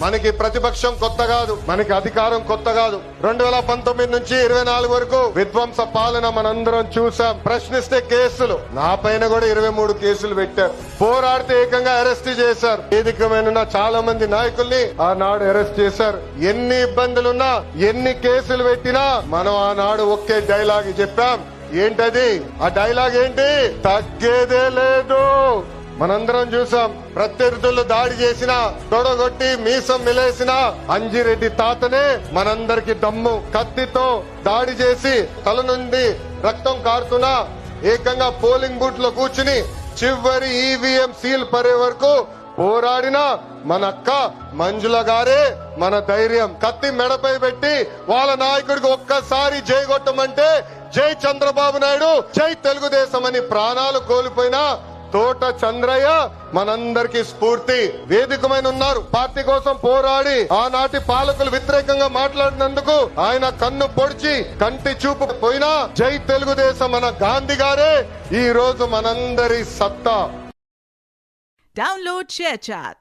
మనకి ప్రతిపక్షం కొత్త కాదు, మనకి అధికారం కొత్త కాదు. 2019 నుంచి 24 వరకు విధ్వంస పాలన మనందరం చూసాం. ప్రశ్నిస్తే కేసులు, నా పైన కూడా 23 కేసులు పెట్టారు. పోరాడితే ఏకంగా అరెస్ట్ చేశారు. వేదికమైన చాలా మంది నాయకుల్ని ఆనాడు అరెస్ట్ చేశారు. ఎన్ని ఇబ్బందులున్నా, ఎన్ని కేసులు పెట్టినా మనం ఆనాడు ఒకే డైలాగ్ చెప్పాం. ఏంటది? ఆ డైలాగ్ ఏంటి? తగ్గేదే లేదు. మనందరం చూసాం. ప్రత్యర్థులు దాడి చేసినా, తొడగొట్టి మీసం మిలేసినా అంజిరెడ్డి తాతనే మనందరికి దమ్ము. కత్తితో దాడి చేసి తల నుండి రక్తం కారుతున్నా ఏకంగా పోలింగ్ బూత్ లో కూర్చుని చివరి ఈవీఎం సీల్ పడే వరకు పోరాడిన మన అక్క మంజుల గారే మన ధైర్యం. కత్తి మెడపై పెట్టి వాళ్ళ నాయకుడికి ఒక్కసారి జై కొట్టమంటే జై చంద్రబాబు నాయుడు, జై తెలుగుదేశం అని ప్రాణాలు కోల్పోయినా తోట చంద్రయ్య మనందరికి స్ఫూర్తి. వేదికమైన ఉన్నారు. పార్టీ కోసం పోరాడి ఆనాటి పాలకులు వ్యతిరేకంగా మాట్లాడినందుకు ఆయన కన్ను పొడిచి కంటి చూపు పోయినా జై తెలుగుదేశం మన గాంధీ గారే ఈ రోజు మనందరి సత్తా. Download ShareChat.